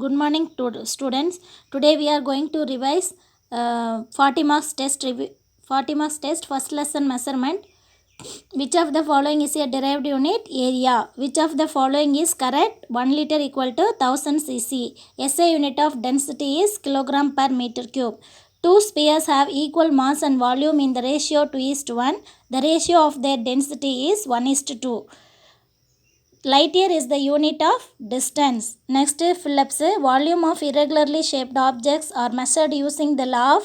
Good morning to students. Today we are going to revise 40 marks test 40 marks test first lesson measurement. Which of the following is a derived unit? Area. Which of the following is correct? 1 liter equal to 1000 cc. SI unit of density is kilogram per meter cube. Two spheres have equal mass and volume in the ratio 2:1. The ratio of their density is 1:2. Light year is the unit of distance. Next, Phillips. Volume of irregularly shaped objects are measured using the law of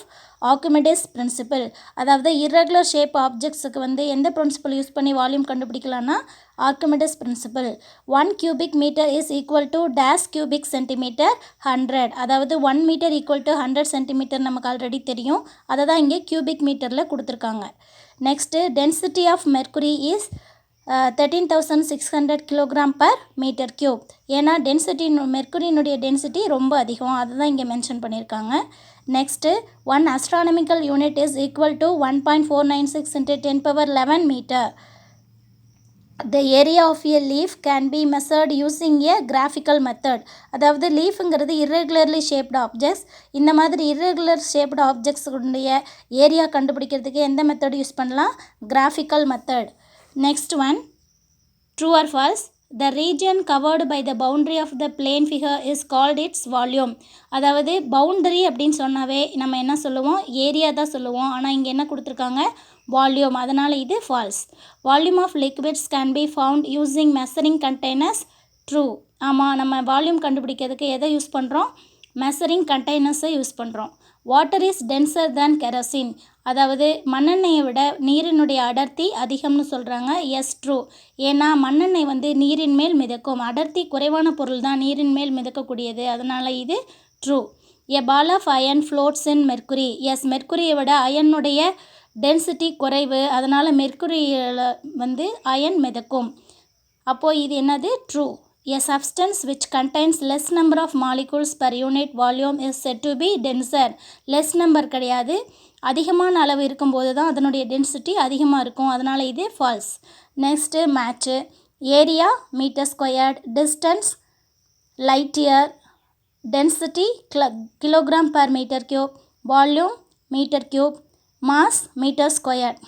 Archimedes principle. அதாவது irregular shape objectsக்கு வந்து எந்த principle use பண்ணி volume கண்டுபிடிக்கலாம்னா Archimedes principle. 1 cubic meter is equal to dash cubic centimeter 100. அதாவது 1 meter equal to 100 centimeter நமக்கு already தெரியும். அதை தான் இங்கே cubic meterல கொடுத்துருக்காங்க. Next, density of mercury is 13,600 kilogram per meter cube. ஏன்னா டென்சிட்டி மெர்க்குரியினுடைய டென்சிட்டி ரொம்ப அதிகம், அதுதான் இங்கே மென்ஷன் பண்ணியிருக்காங்க. Next 1 astronomical unit is equal to 1.496 into 10 power 11 meter. The area of a leaf can be measured using a graphical method. அதாவது லீஃப்ங்கிறது irregularly shaped objects. இந்த மாதிரி irregular shaped objects உடைய ஏரியா கண்டுபிடிக்கிறதுக்கு எந்த மெத்தட் யூஸ் பண்ணலாம்? graphical method. Next one, true or false? The region covered by the boundary of the plane figure is called its volume. அதாவது boundary அப்படின்னு சொன்னாவே நம்ம என்ன சொல்லுவோம்? ஏரியா தான் சொல்லுவோம். ஆனால் இங்கே என்ன கொடுத்துருக்காங்க? வால்யூம். அதனால் இது false. Volume of liquids can be found using measuring containers. True. ஆமாம், நம்ம வால்யூம் கண்டுபிடிக்கிறதுக்கு எதை யூஸ் பண்ணுறோம்? மெஷரிங் கண்டெய்னர்ஸை யூஸ் பண்ணுறோம். Water is denser than kerosene. அதாவது மண்ணெண்ணெயை விட நீரினுடைய அடர்த்தி அதிகம்னு சொல்கிறாங்க. Yes, true. ஏன்னா மண்ணெண்ணெய் வந்து நீரின் மேல் மிதக்கும். அடர்த்தி குறைவான பொருள் தான் நீரின் மேல் மிதக்கக்கூடியது. அதனால் இது true. A ball of iron floats in mercury. Yes, மெர்க்குரியை விட அயனுடைய டென்சிட்டி குறைவு. அதனால் மெர்க்குரியில் வந்து அயன் மிதக்கும். அப்போது இது என்னது? True. A substance which contains less number of molecules per unit volume is said to be denser. less number கிடையாது, அதிகமான அளவு இருக்கும்போது தான் அதனுடைய டென்சிட்டி அதிகமாக இருக்கும். அதனால் இது false. Next match. Area metre squared, distance light year, density kilogram per metre cube, volume metre cube, mass metre squared,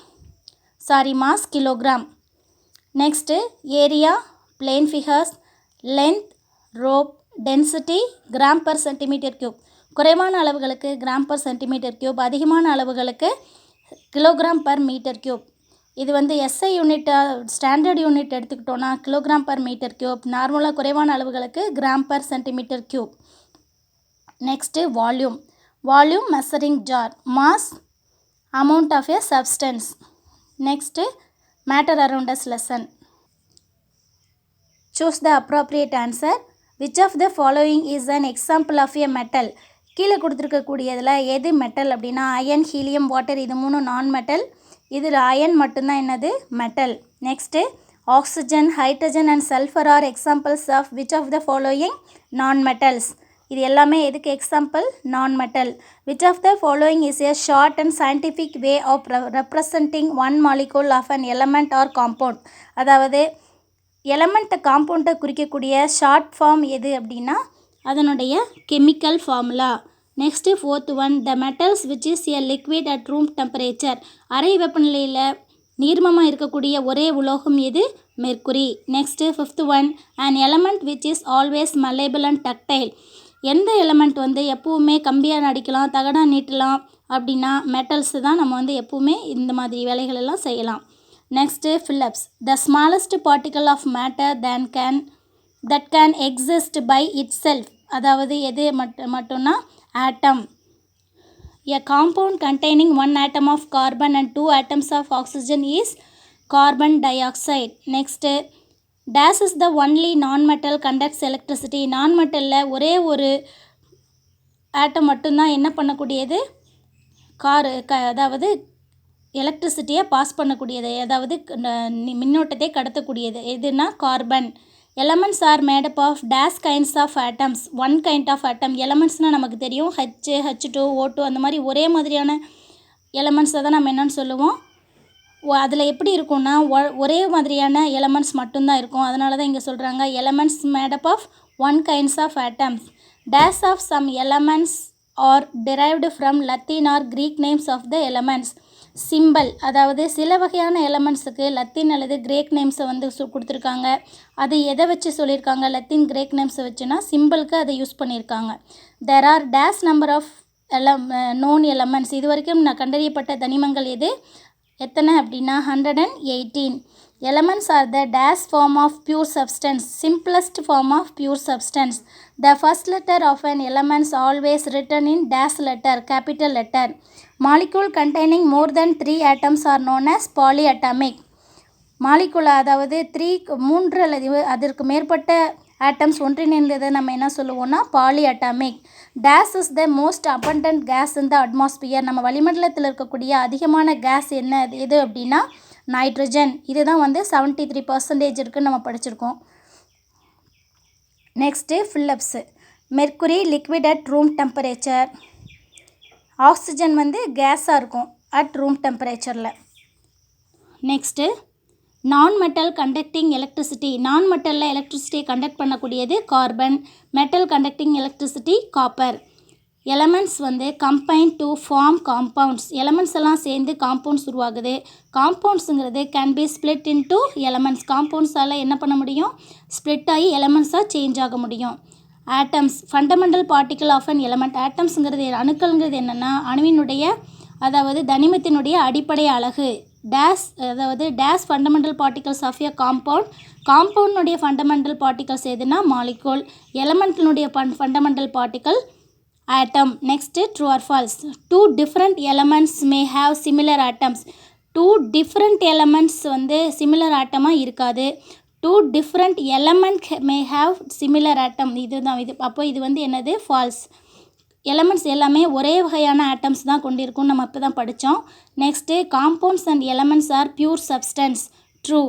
mass kilogram. Next area, plane figures, length, rope, density gram per centimetre cube. குறைவான அளவுகளுக்கு gram per centimetre cube, அதிகமான அளவுகளுக்கு kilogram per metre cube. இது வந்து SI யூனிட்டை standard unit எடுத்துக்கிட்டோன்னா kilogram per metre cube, நார்மலாக குறைவான அளவுகளுக்கு gram per centimetre cube. Next volume. Volume measuring jar, mass amount of a substance. Next matter around us lesson. Choose the appropriate answer. Which of the following is an example of a metal? கீழே கொடுத்துருக்கக்கூடியதில் எது metal அப்படின்னா iron, helium, water, இது மூணு நான் metal. இதில் iron மட்டும்தான் என்னது? Metal. Next oxygen, hydrogen and sulphur are examples of which of the following non metals. இது எல்லாமே எதுக்கு example? Non metal. Which of the following is a short and scientific way of representing one molecule of an element or compound. அதாவது எலமெண்ட்டை காம்பவுண்டை குறிக்கக்கூடிய short form எது அப்படின்னா அதனுடைய chemical formula. Next fourth one, the metals which is a liquid at room temperature. அறை வெப்பநிலையில் நீர்மமாக இருக்கக்கூடிய ஒரே உலோகம் எது? Mercury. Next fifth one, an element which is always malleable and ductile. எந்த எலமெண்ட் வந்து எப்போவுமே கம்பியாக நடிக்கலாம், தகடாக நீட்டலாம் அப்படின்னா மெட்டல்ஸு தான். நம்ம வந்து எப்போவுமே இந்த மாதிரி வேலைகளெல்லாம் செய்யலாம். Next, Phillips. The smallest particle of matter that can exist by itself. அதாவது எது மட்டும்னா atom. A compound containing one atom of carbon and two atoms of oxygen is carbon dioxide. Next, dash is the only non-metal conducts electricity. non-metalல ஒரே ஒரு atom மட்டும்தான் என்ன பண்ணக்கூடியது? அதாவது எலக்ட்ரிசிட்டியை pass பண்ணக்கூடியது, அதாவது மின்னோட்டத்தை கடத்தக்கூடியது எதுனா carbon. Elements are made up of these kinds of atoms. One kind of atom. எலமெண்ட்ஸ்னால் நமக்கு தெரியும் H2, O2 அந்த மாதிரி ஒரே மாதிரியான எலமெண்ட்ஸை தான் நம்ம என்னென்னு சொல்லுவோம்? அதில் எப்படி இருக்கும்னா ஒரே மாதிரியான எலமெண்ட்ஸ் மட்டும்தான் இருக்கும். அதனால தான் இங்கே சொல்கிறாங்க elements made up of 1 kinds of atoms. Dash of some elements are derived from Latin or Greek names of the elements. Simple, அதாவது சில வகையான எலமெண்ட்ஸுக்கு லத்தீன் அல்லது கிரேக் நேம்ஸை வந்து கொடுத்துருக்காங்க. அது எதை வச்சு சொல்லியிருக்காங்க? லத்தீன் கிரேக் நேம்ஸை வச்சுன்னா சிம்பிளுக்கு அதை யூஸ் பண்ணியிருக்காங்க. There are dash number of known elements. இது வரைக்கும் நான் கண்டறியப்பட்ட தனிமங்கள் எது எத்தனை அப்படின்னா 118. Elements are the dash form of pure substance, simplest form of pure substance. The first letter of an element is always written in dash letter, capital letter. Molecule containing more than 3 atoms are known as polyatomic. Molecule அதாவது 3 அல்லது அதற்கு மேற்பட்ட atoms ஒன்றிணைந்ததை நம்ம என்ன சொல்லுவோம்னா polyatomic. This is the most abundant gas in the atmosphere. நம்ம வளிமண்டலத்தில் இருக்கக்கூடிய அதிகமான கேஸ் என்ன எது அப்படின்னா நைட்ரஜன். இதுதான் வந்து 73% இருக்குன்னு நம்ம படிச்சிருக்கோம். Next fill ups. Mercury liquid at room temperature. Oxygen வந்து கேஸாக இருக்கும் அட் ரூம் டெம்பரேச்சரில். Next non metal conducting electricity. Non மெட்டலில் எலக்ட்ரிசிட்டியை கண்டக்ட் பண்ணக்கூடியது carbon. Metal conducting electricity copper. Elements வந்து combine to form compounds. Elements எல்லாம் சேர்ந்து காம்பவுண்ட்ஸ் உருவாகுது. காம்பவுண்ட்ஸுங்கிறது can be split into elements. காம்பவுண்ட்ஸால் என்ன பண்ண முடியும்? ஸ்ப்ளிட் ஆகி எலமெண்ட்ஸாக சேஞ்ச் ஆக முடியும். Atoms fundamental particle of an element. ஆட்டம்ஸுங்கிறது அணுக்கள்ங்கிறது என்னென்னா அணுவினுடைய அதாவது தனிமத்தினுடைய அடிப்படை அலகு. டேஸ் அதாவது these fundamental particles of a compound. காம்பவுண்டுடைய ஃபண்டமெண்டல் பார்ட்டிகல்ஸ் எதுனா மாலிகூல். எலமெண்ட்டினுடைய fundamental particle atom. Next true or false. 2 different elements may have similar atoms. 2 different elements வந்து சிமிலர் ஆட்டமாக இருக்காது. 2 different element may have similar atom. இதுதான் இது. அப்போ இது வந்து என்னது? ஃபால்ஸ். எலமெண்ட்ஸ் எல்லாமே ஒரே வகையான ஆட்டம்ஸ் தான் கொண்டிருக்கும். நம்ம இப்போ தான் படித்தோம். Next compounds and elements R pure substance. True.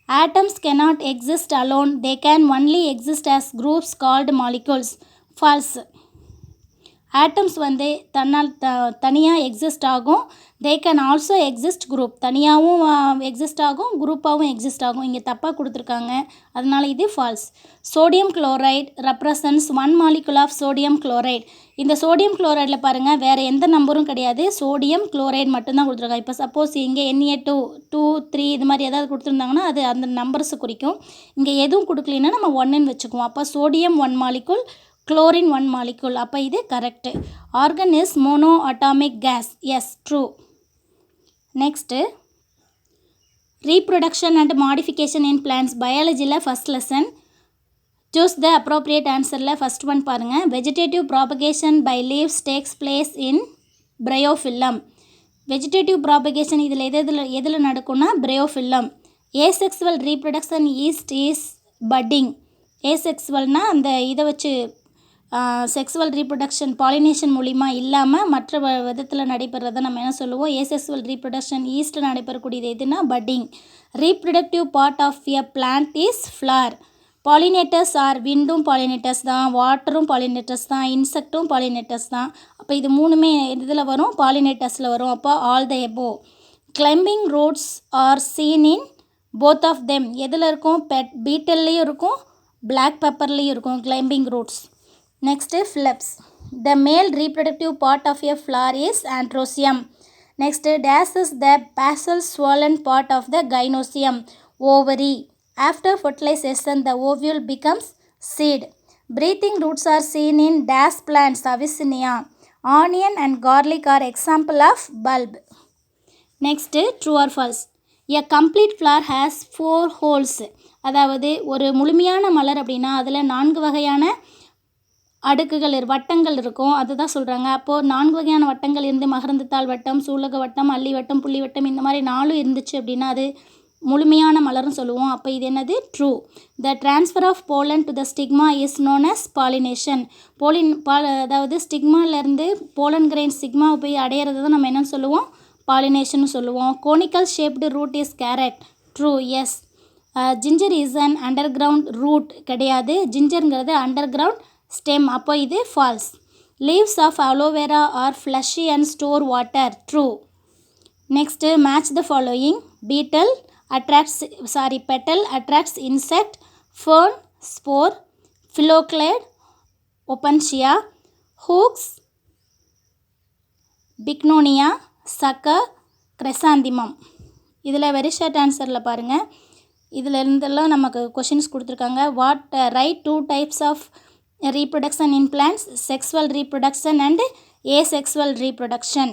Atoms cannot exist alone. They can only exist as groups called molecules. False. Atoms வந்து தனியாக எக்ஸிஸ்ட் ஆகும். They can also exist group. தனியாகவும் எக்ஸிஸ்ட் ஆகும், குரூப்பாகவும் எக்ஸிஸ்ட் ஆகும். இங்கே தப்பாக கொடுத்துருக்காங்க, அதனால் இது false. Sodium chloride represents 1 molecule of sodium chloride. இந்த சோடியம் குளோரைடில் பாருங்கள் வேறு எந்த நம்பரும் கிடையாது, சோடியம் குளோரைட் மட்டும்தான் கொடுத்துருக்காங்க. இப்போ சப்போஸ் இங்கே Na2 2 3 இது மாதிரி ஏதாவது கொடுத்துருந்தாங்கன்னா அது அந்த நம்பர்ஸை குறிக்கும். இங்கே எதுவும் கொடுக்கலன்னா நம்ம 1ன்னு வச்சுக்குவோம். அப்போ சோடியம் 1 molecule, chlorine 1 molecule. அப்போ இது correct. Argon is monoatomic gas. Yes, true. Next reproduction and modification in plants. பயாலஜியில் first lesson. Choose the appropriate ஆன்சரில் ஃபஸ்ட் ஒன் பாருங்கள். Vegetative propagation by leaves takes place in bryophyllum. Vegetative propagation இதில் எதில் நடக்கும்னா bryophyllum. Asexual reproduction is budding. ஏசெக்சுவல்னால் அந்த இதை வச்சு செக்ஸுவல் ரீப்ரொடக்ஷன் பாலினேஷன் மூலிமா இல்லாமல் மற்ற விதத்தில் நடைபெறதை நம்ம என்ன சொல்லுவோம்? ஏசெக்சுவல் ரீப்ரொடக்ஷன் ஈஸ்ட்டில் நடைபெறக்கூடியது எதுனா budding. Reproductive part of a plant is flower. Pollinators are விண்டும் பாலினேட்டர்ஸ் தான், வாட்டரும் பாலினேட்டர்ஸ் தான், இன்செக்டும் பாலினேட்டர்ஸ் தான். அப்போ இது மூணுமே இதில் வரும், பாலினேட்டர்ஸில் வரும். அப்போ all the above. Climbing roots are seen in both of them. எதில் இருக்கும்? பீட்டல்லையும் இருக்கும், பிளாக் பெப்பர்லேயும் இருக்கும் climbing roots. Next fill ups. The male reproductive part of a flower is androecium. Next this is the basal swollen part of the gynoecium. Ovary. After fertilization the ovule becomes seed. Breathing roots are seen in these plants. Avicennia. Onion and garlic are example of bulb. Next true or falls. A complete floor has 4 holes. அதாவது ஒரு முழுமையான மலர் அப்படின்னா அதில் 4 வகையான அடுக்குகள் வட்டங்கள் இருக்கும், அதுதான் சொல்கிறாங்க. அப்போது 4 வகையான வட்டங்கள் இருந்து மகரந்தத்தாள் வட்டம், சூலக வட்டம், அல்லி வட்டம், புள்ளி வட்டம் இந்த மாதிரி 4 இருந்துச்சு அப்படின்னா அது முழுமையான மலர்னு சொல்லுவோம். அப்போ இது என்னது? True. The transfer of pollen to the stigma is known as pollination. அதாவது ஸ்டிக்மாலேருந்து போலன் கிரெயின் ஸ்டிக்மாவை போய் அடையிறது தான் நம்ம என்னன்னு சொல்லுவோம்? பாலினேஷன் சொல்லுவோம். Conical shaped root is carrot. True. Yes. Ginger is an underground root. கிடையாது, ஜிஞ்சருங்கிறது அண்டர் கிரவுண்ட் ஸ்டெம். அப்போ இது false. Leaves of aloe vera are fleshy and store water. True. Next match the following. Petal attracts insect. Fern spore. Phylloclade, opuntia, hooks, bignonia, sucker, chrysanthemum. இதில் very short ஆன்சரில் பாருங்கள், இதில் இருந்தெல்லாம் நமக்கு questions கொடுத்துருக்காங்க. Right 2 types of reproduction in plants, sexual reproduction and asexual reproduction.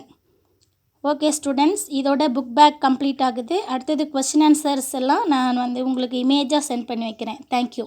Okay students, இதோட book back complete ஆகுது. அடுத்தது question answers எல்லாம் நான் உங்களுக்கு இமேஜாக சென்ட் பண்ணி வைக்கிறேன். தேங்க்யூ.